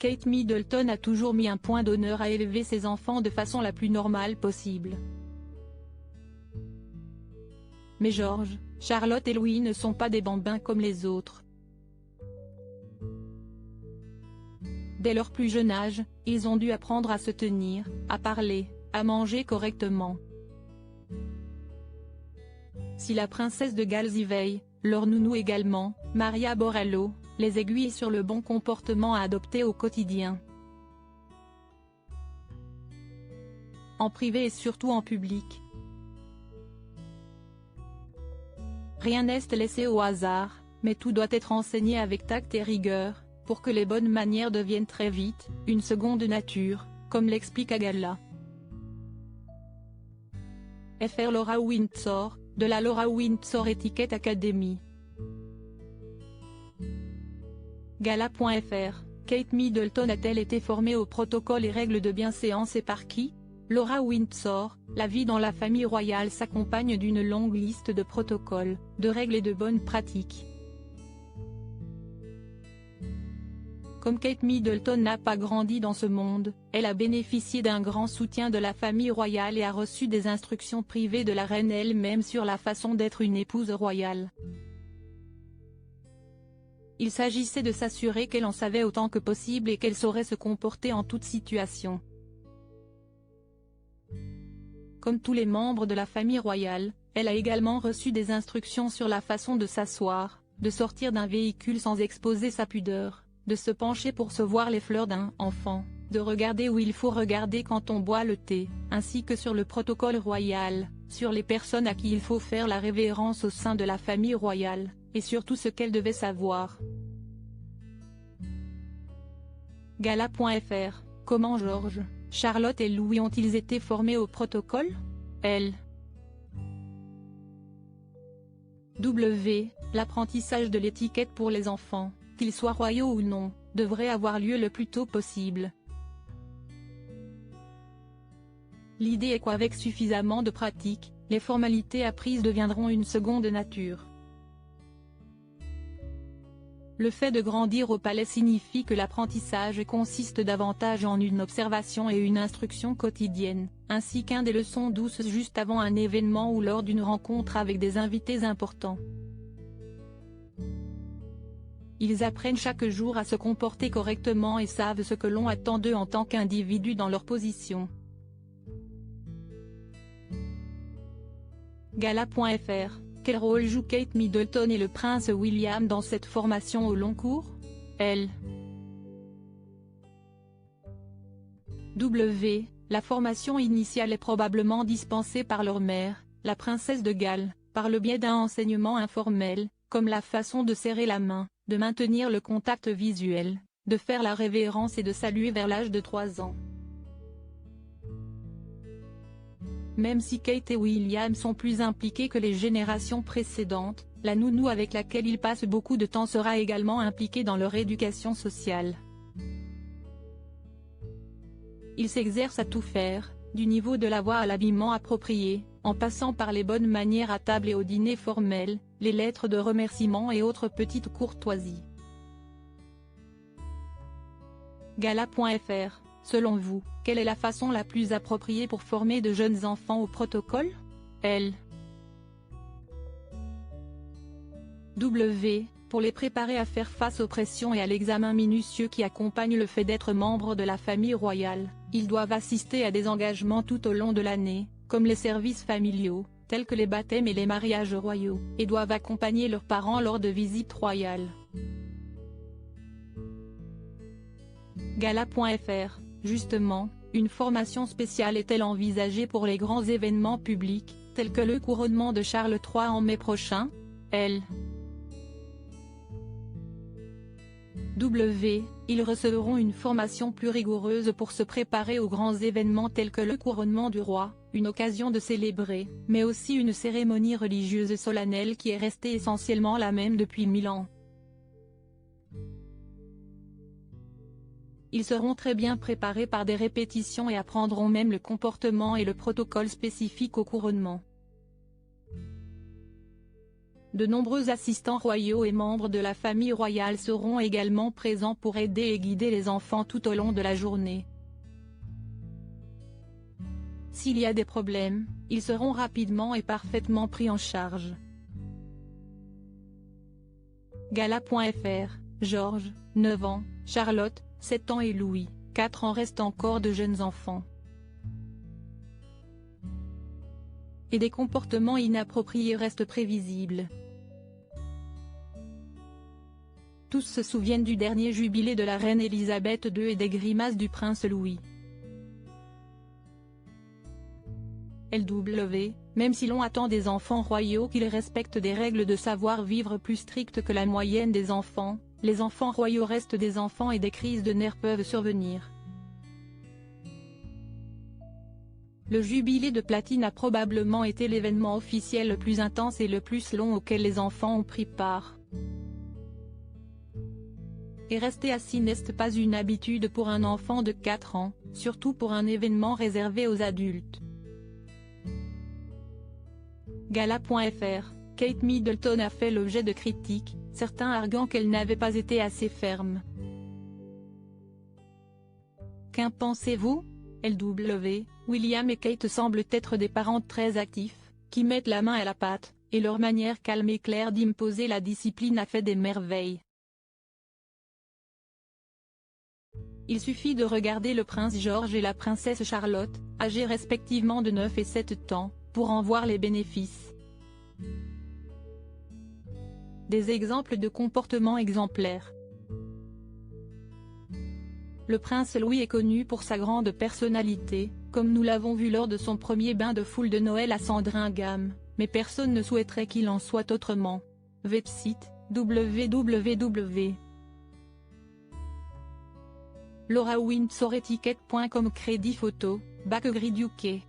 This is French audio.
Kate Middleton a toujours mis un point d'honneur à élever ses enfants de façon la plus normale possible. Mais George, Charlotte et Louis ne sont pas des bambins comme les autres. Dès leur plus jeune âge, ils ont dû apprendre à se tenir, à parler, à manger correctement. Si la princesse de Galles y veille, leur nounou également, Maria Borello, les aiguille sur le bon comportement à adopter au quotidien. En privé et surtout en public. Rien n'est laissé au hasard, mais tout doit être enseigné avec tact et rigueur, pour que les bonnes manières deviennent très vite une seconde nature, comme l'explique Agala. Fr Laura Windsor, de la Laura Windsor Etiquette Academy. Gala.fr, Kate Middleton a-t-elle été formée aux protocoles et règles de bienséance et par qui? Laura Windsor, la vie dans la famille royale s'accompagne d'une longue liste de protocoles, de règles et de bonnes pratiques. Comme Kate Middleton n'a pas grandi dans ce monde, elle a bénéficié d'un grand soutien de la famille royale et a reçu des instructions privées de la reine elle-même sur la façon d'être une épouse royale. Il s'agissait de s'assurer qu'elle en savait autant que possible et qu'elle saurait se comporter en toute situation. Comme tous les membres de la famille royale, elle a également reçu des instructions sur la façon de s'asseoir, de sortir d'un véhicule sans exposer sa pudeur, de se pencher pour se voir les fleurs d'un enfant, de regarder où il faut regarder quand on boit le thé, ainsi que sur le protocole royal, sur les personnes à qui il faut faire la révérence au sein de la famille royale, et surtout ce qu'elle devait savoir. Gala.fr, comment George, Charlotte et Louis ont-ils été formés au protocole? L'apprentissage de l'étiquette pour les enfants, qu'ils soient royaux ou non, devrait avoir lieu le plus tôt possible. L'idée est qu'avec suffisamment de pratique, les formalités apprises deviendront une seconde nature. Le fait de grandir au palais signifie que l'apprentissage consiste davantage en une observation et une instruction quotidienne, ainsi qu'un des leçons douces juste avant un événement ou lors d'une rencontre avec des invités importants. Ils apprennent chaque jour à se comporter correctement et savent ce que l'on attend d'eux en tant qu'individus dans leur position. Gala.fr, quel rôle joue Kate Middleton et le prince William dans cette formation au long cours? La formation initiale est probablement dispensée par leur mère, la princesse de Galles, par le biais d'un enseignement informel, comme la façon de serrer la main, de maintenir le contact visuel, de faire la révérence et de saluer vers l'âge de 3 ans. Même si Kate et William sont plus impliqués que les générations précédentes, la nounou avec laquelle ils passent beaucoup de temps sera également impliquée dans leur éducation sociale. Ils s'exercent à tout faire, du niveau de la voix à l'habillement approprié, en passant par les bonnes manières à table et au dîner formel, les lettres de remerciement et autres petites courtoisies. Gala.fr, selon vous, quelle est la façon la plus appropriée pour former de jeunes enfants au protocole? Pour les préparer à faire face aux pressions et à l'examen minutieux qui accompagnent le fait d'être membre de la famille royale, ils doivent assister à des engagements tout au long de l'année, comme les services familiaux, tels que les baptêmes et les mariages royaux, et doivent accompagner leurs parents lors de visites royales. Gala.fr, justement, une formation spéciale est-elle envisagée pour les grands événements publics, tels que le couronnement de Charles III en mai prochain? Ils recevront une formation plus rigoureuse pour se préparer aux grands événements tels que le couronnement du roi, une occasion de célébrer, mais aussi une cérémonie religieuse solennelle qui est restée essentiellement la même depuis 1000 ans. Ils seront très bien préparés par des répétitions et apprendront même le comportement et le protocole spécifique au couronnement. de nombreux assistants royaux et membres de la famille royale seront également présents pour aider et guider les enfants tout au long de la journée. S'il y a des problèmes, ils seront rapidement et parfaitement pris en charge. Gala.fr, Georges, 9 ans, Charlotte, 7 ans et Louis, 4 ans restent encore de jeunes enfants. Et des comportements inappropriés restent prévisibles. Tous se souviennent du dernier jubilé de la reine Elisabeth II et des grimaces du prince Louis. LW, même si l'on attend des enfants royaux qu'ils respectent des règles de savoir-vivre plus strictes que la moyenne des enfants, les enfants royaux restent des enfants et des crises de nerfs peuvent survenir. Le jubilé de platine a probablement été l'événement officiel le plus intense et le plus long auquel les enfants ont pris part. Et rester assis n'est pas une habitude pour un enfant de 4 ans, surtout pour un événement réservé aux adultes. Gala.fr, Kate Middleton a fait l'objet de critiques, certains arguant qu'elle n'avait pas été assez ferme. Qu'en pensez-vous? LW, William et Kate semblent être des parents très actifs, qui mettent la main à la pâte, et leur manière calme et claire d'imposer la discipline a fait des merveilles. Il suffit de regarder le prince George et la princesse Charlotte, âgés respectivement de 9 et 7 ans, pour en voir les bénéfices. Des exemples de comportements exemplaires. Le prince Louis est connu pour sa grande personnalité, comme nous l'avons vu lors de son premier bain de foule de Noël à Sandringham, mais personne ne souhaiterait qu'il en soit autrement. Website, www. Laura Windsor Etiquette.com Crédit photo, Backgrid UK.